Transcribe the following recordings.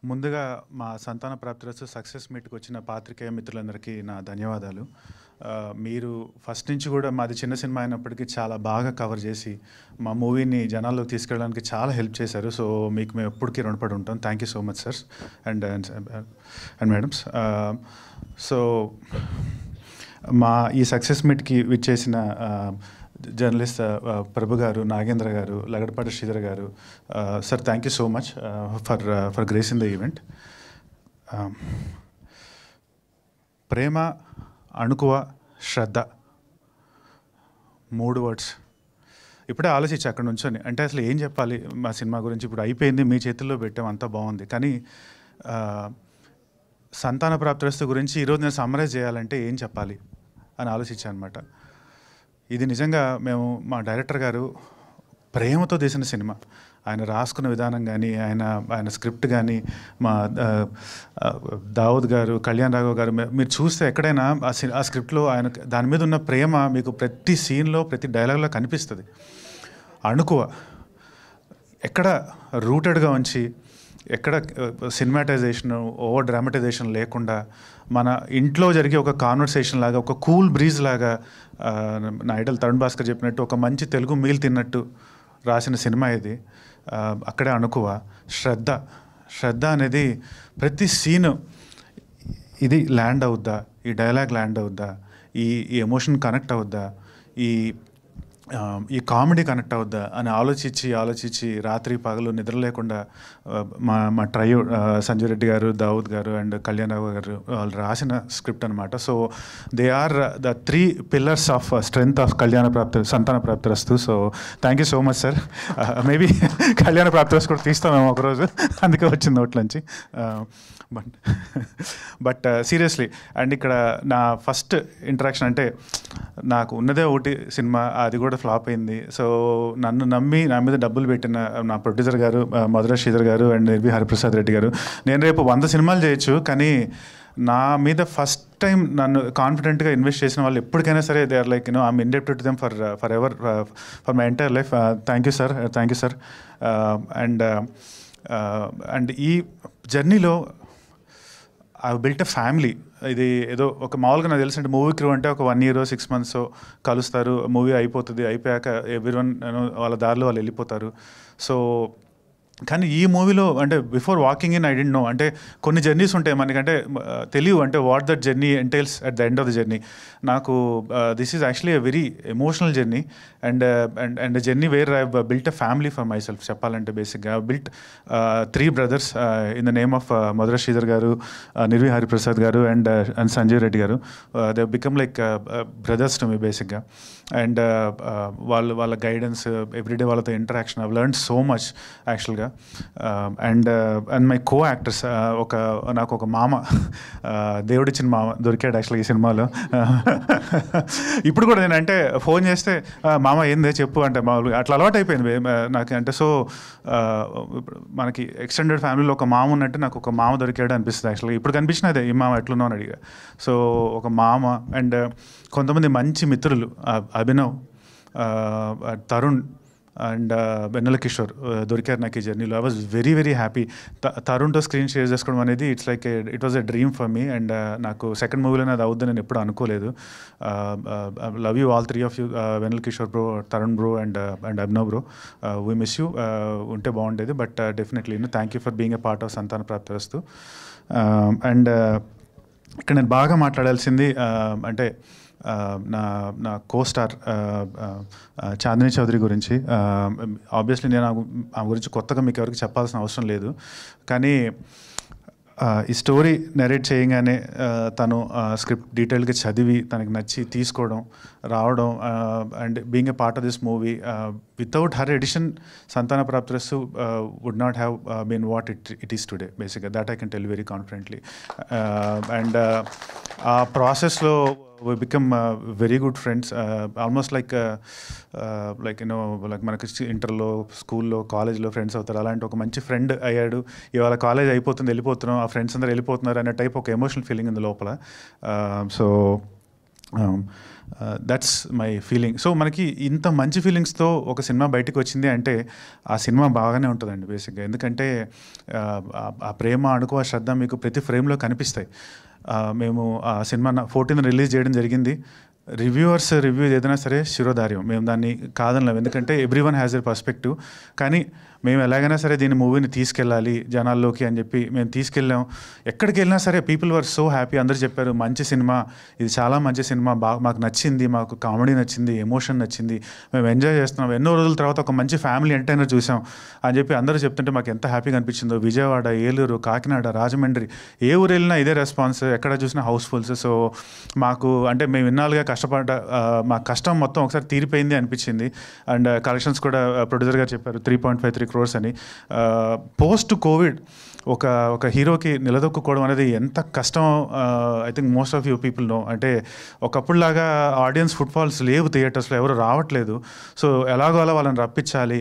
ముందుగా మా సంతాన ప్రాప్తిరస్తు సక్సెస్ మీట్‌కి వచ్చిన పాత్రికేయ మిత్రులందరికీ నా ధన్యవాదాలు. మీరు ఫస్ట్ నుంచి కూడా మాది చిన్న సినిమా అయినప్పటికీ చాలా బాగా కవర్ చేసి, మా మూవీని జనాల్లోకి తీసుకెళ్ళడానికి చాలా హెల్ప్ చేశారు. సో, మీకు మేము ఎప్పటికీ రుణపడి ఉంటాం. Thank you so much sir and madams. So, మా ఈ సక్సెస్ మీట్‌కి విచ్చేసిన జర్నలిస్ట్ ప్రభు గారు, నాగేంద్ర గారు, లగడపాటి శ్రీధర్ గారు, sir thank you so much for grace in the event. ప్రేమ, అణుకువ, శ్రద్ధ, 3 వర్డ్స్. ఇప్పుడే ఆలోచించి అక్కడ నుంచొని అంటే అసలు ఏం చెప్పాలి మా సినిమా గురించి. ఇప్పుడు అయిపోయింది, మీ చేతుల్లో పెట్టాం, అంతా బాగుంది. కానీ సంతాన ప్రాప్తిరస్తు గురించి ఈరోజు నేను సమ్మరైజ్ చేయాలంటే ఏం చెప్పాలి అని ఆలోచించాను అనమాట. ఇది నిజంగా మా డైరెక్టర్ గారు ప్రేమతో తీసిన సినిమా. ఆయన రాసుకున్న విధానం కానీ, ఆయన స్క్రిప్ట్ కానీ, మా దావుద్ గారు, కళ్యాణ్ రాఘవ్ గారు, మీరు చూస్తే ఎక్కడైనా ఆ స్క్రిప్ట్లో ఆయన దాని మీద ఉన్న ప్రేమ మీకు ప్రతి సీన్లో, ప్రతి డైలాగ్లో కనిపిస్తుంది. అణుకువ ఎక్కడ రూటెడ్గా ఉంచి, ఎక్కడ సినిమాటైజేషన్, ఓవర్ డ్రామటైజేషన్ లేకుండా మన ఇంట్లో జరిగే ఒక కాన్వర్సేషన్ లాగా, ఒక కూల్ బ్రీజ్ లాగా, నా ఐడల్ తరుణ్ భాస్కర్ చెప్పినట్టు ఒక మంచి తెలుగు మీల్ తిన్నట్టు రాసిన సినిమా ఇది. అక్కడే అణుకువ. శ్రద్ధ అనేది ప్రతి సీను ఇది ల్యాండ్ అవుద్దా, ఈ డైలాగ్ ల్యాండ్ అవుద్దా, ఈ ఎమోషన్ కనెక్ట్ అవుద్దా, ఈ కామెడీ కనెక్ట్ అవుద్దా అని ఆలోచించి రాత్రి పగలు నిద్ర లేకుండా మా ట్రయో సంజయ్ రెడ్డి గారు, దావుద్ గారు అండ్ కళ్యాణ్ రావు గారు వాళ్ళు రాసిన స్క్రిప్ట్ అనమాట. So they are the 3 pillars of strength of Santhana Prapthirasthu. So thank you so much sir. Maybe Kalyana Prapthirasthu కూడా తీస్తామేమో ఒకరోజు, అందుకే వచ్చింది నోట్లోంచి. బట్ సీరియస్లీ, అండ్ ఇక్కడ నా ఫస్ట్ ఇంటరాక్షన్ అంటే నాకు ఉన్నదే ఒకటి సినిమా, అది కూడా ఫ్లాప్ అయింది. సో నన్ను నమ్మి నా మీద డబ్బులు పెట్టిన నా ప్రొడ్యూసర్ గారు మధుర శ్రీధర్ గారు అండ్ నిర్వి హరిప్రసాద్ రెడ్డి గారు, నేను రేపు 100 సినిమాలు చేయొచ్చు, కానీ నా మీద ఫస్ట్ టైం నన్ను కాన్ఫిడెంట్గా ఇన్వెస్ట్ చేసిన వాళ్ళు ఎప్పటికైనా సరే they are like I'm indebted to them for ever, for my entire life. Thank you sir. And ఈ జర్నీలో ఐ బిల్ట్ ఎ ఫ్యామిలీ. ఇది ఏదో ఒక మామూలుగా నాకు తెలిసి మూవీ క్రూ అంటే ఒక 1 year 6 months కలుస్తారు, మూవీ అయిపోతుంది, అయిపోయాక ఎవ్రీవన్ వాళ్ళ దారిలో వాళ్ళు వెళ్ళిపోతారు. సో కానీ ఈ మూవీలో అంటే before walking in I didn't know, అంటే కొన్ని జర్నీస్ ఉంటాయి మనకంటే తెలియవు, అంటే what that journey entails at the end of the journey. నాకు this is actually a very emotional journey and journey where I built a family for myself. చెప్పాలంటే బేసిక్గా built 3 brothers in the name of Madhura Sridhar గారు, నిర్వి హరిప్రసాద్ గారు and Sanjay Reddy గారు. They become like brothers to మీ బేసిక్గా. And వాళ్ళ guidance, everyday వాళ్ళతో interaction, I've learned so much యాక్చువల్గా. And my co actors, నాకు ఒక మామ, దేవుడిచ్చిన మామ దొరికాడు యాక్చువల్గా ఈ సినిమాలో. ఇప్పుడు కూడా నేనంటే ఫోన్ చేస్తే మామ ఏందే చెప్పు అంటే మామూలుగా అట్లా అలవాటు అయిపోయింది నాకు. అంటే సో మనకి ఎక్స్టెండెడ్ ఫ్యామిలీలో ఒక మామ ఉన్నట్టు నాకు ఒక మామ దొరికాడు అనిపిస్తుంది యాక్చువల్గా. ఇప్పుడు కనిపించిన అదే, ఈ మామ ఎట్లున్నావు అని అడిగా. సో ఒక మామ అండ్ కొంతమంది మంచి మిత్రులు, అభినవ్, తరుణ్ అండ్ వెన్నెల కిషోర్ దొరికారు నాకు ఈ జర్నీలో. I was very happy. తరుణ్తో స్క్రీన్ షేర్ చేసుకోవడం అనేది it was a dream for me. And నాకు సెకండ్ మూవీలోనే అది అవుద్దని నేను ఎప్పుడు అనుకోలేదు. Love you all 3 of you, Vennela Kishore bro, Tarun bro and Abhinav bro. We miss you. ఉంటే బాగుండేది, but definitely thank you for being a part of Santhana Prapthirasthu. And ఇక్కడ నేను బాగా మాట్లాడాల్సింది అంటే నా కోస్టార్ చాందిని చౌదరి గురించి. ఆబ్వియస్లీ నేను ఆ గురించి కొత్తగా మీకు ఎవరికి చెప్పాల్సిన అవసరం లేదు, కానీ ఈ స్టోరీ నెరేట్ చేయగానే తను స్క్రిప్ట్ డీటెయిల్గా చదివి తనకి నచ్చి తీసుకోవడం, రావడం and being a part of this movie. Without her addition Santhana Prapthirasthu would not have been what it is today బేసిక్గా. That I can tell very confidently. And ఆ ప్రాసెస్లో we become very good friends, almost like మనకి ఇంటర్లో, స్కూల్లో, కాలేజ్లో friends అవుతారు. అలాంటి ఒక మంచి ఫ్రెండ్ అయ్యాడు. ఇవాళ కాలేజ్ అయిపోతుంది, వెళ్ళిపోతున్నాం, ఆ ఫ్రెండ్స్ అందరూ వెళ్ళిపోతున్నారు అనే టైప్ ఒక ఎమోషనల్ ఫీలింగ్ ఉంది లోపల. So that's my feeling. So మనకి ఇంత మంచి ఫీలింగ్స్తో ఒక సినిమా బయటకు వచ్చింది అంటే ఆ సినిమా బాగానే ఉంటుందండి బేసిక్గా. ఎందుకంటే ఆ ప్రేమ, అణుకువ, శ్రద్ధ మీకు ప్రతి ఫ్రేమ్లో కనిపిస్తాయి. మేము ఆ సినిమా 14th రిలీజ్ చేయడం జరిగింది. రివ్యూవర్స్ రివ్యూ ఏదైనా సరే శిరోధార్యం, మేము దాన్ని కాదనలేం. ఎందుకంటే every one has a perspective. కానీ మేము ఎలాగైనా సరే దీన్ని మూవీని తీసుకెళ్ళాలి జనాల్లోకి అని చెప్పి మేము తీసుకెళ్ళాం. ఎక్కడికి వెళ్ళినా సరే పీపుల్ వర్ సో హ్యాపీ. అందరూ చెప్పారు మంచి సినిమా, ఇది చాలా మంచి సినిమా, బాగా మాకు నచ్చింది, మాకు కామెడీ నచ్చింది, ఎమోషన్ నచ్చింది, మేము ఎంజాయ్ చేస్తున్నాం, ఎన్నో రోజుల తర్వాత ఒక మంచి ఫ్యామిలీ ఎంటర్టైనర్ చూసాం అని చెప్పి అందరూ చెప్తుంటే మాకు ఎంత హ్యాపీగా అనిపించిందో. విజయవాడ, ఏలూరు, కాకినాడ, రాజమండ్రి, ఏ ఊరు వెళ్ళినా ఇదే రెస్పాన్స్, ఎక్కడ చూసినా హౌస్ఫుల్స్. సో మాకు అంటే మేము ఇన్నాళ్ళుగా కష్టపడ్డ మా కష్టం మొత్తం ఒకసారి తీరిపోయింది అనిపించింది. అండ్ కలెక్షన్స్ కూడా ప్రొడ్యూసర్ గారు చెప్పారు 3.53 crores అని. పోస్ట్ కోవిడ్ ఒక హీరోకి నిలదొక్కుకోవడం అనేది ఎంత కష్టం I think most of you people know. అంటే ఒకప్పుడులాగా ఆడియన్స్ ఫుట్ఫాల్స్ లేవు, థియేటర్స్లో ఎవరు రావట్లేదు. సో ఎలాగో అలా వాళ్ళని రప్పించాలి,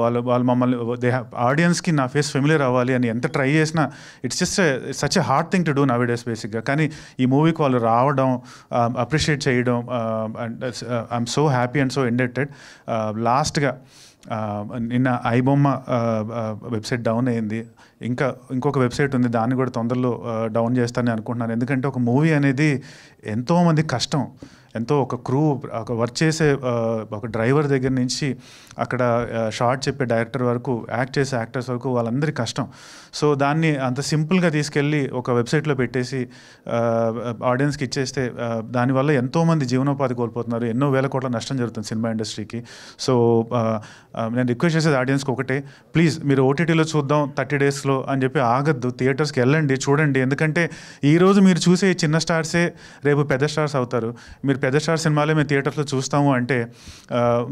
వాళ్ళు మమ్మల్ని ఆడియన్స్కి నా ఫేస్ ఫెమిలియర్ అవ్వాలి అని ఎంత ట్రై చేసినా it's just such a hard thing to do now days బేసిక్గా. కానీ ఈ మూవీకి వాళ్ళు రావడం, అప్రిషియేట్ చేయడం, and I'm so happy and so indebted. లాస్ట్గా నిన్న ఐబొమ్మ వెబ్సైట్ డౌన్ అయింది. ఇంకొక వెబ్సైట్ ఉంది, దాన్ని కూడా తొందరలో డౌన్ చేస్తానని అనుకుంటున్నాను. ఎందుకంటే ఒక మూవీ అనేది ఎంతోమంది కష్టం, ఎంతో ఒక క్రూ, ఒక వర్క్ చేసే ఒక డ్రైవర్ దగ్గర నుంచి అక్కడ షార్ట్ చెప్పే డైరెక్టర్ వరకు, యాక్ట్ చేసే యాక్టర్స్ వరకు వాళ్ళందరి కష్టం. సో దాన్ని అంత సింపుల్గా తీసుకెళ్ళి ఒక వెబ్సైట్లో పెట్టేసి ఆడియన్స్కి ఇచ్చేస్తే దానివల్ల ఎంతోమంది జీవనోపాధి కోల్పోతున్నారు, ఎన్నో వేల కోట్ల నష్టం జరుగుతుంది సినిమా ఇండస్ట్రీకి. సో నేను రిక్వెస్ట్ చేసేది ఆడియన్స్కి ఒకటే, ప్లీజ్ మీరు ఓటీటీలో చూద్దాం 30 daysలో అని చెప్పి ఆగద్దు, థియేటర్స్కి వెళ్ళండి, చూడండి. ఎందుకంటే ఈరోజు మీరు చూసే చిన్న స్టార్సే రేపు పెద్ద స్టార్స్ అవుతారు. మీరు పెద్ద స్టార్ సినిమాలే మేము థియేటర్స్లో చూస్తాము అంటే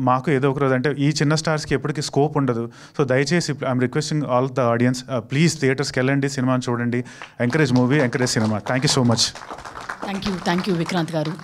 మాకు ఏదో ఒక రోజు అంటే ఈ చిన్న స్టార్స్కి ఎప్పటికీ స్కోప్ ఉండదు. సో దయచేసి I'm requesting all the audience, please థియేటర్స్కి వెళ్ళండి, సినిమాని చూడండి, encourage movie, encourage cinema. Thank you so much. Thank you Vikranth గారు.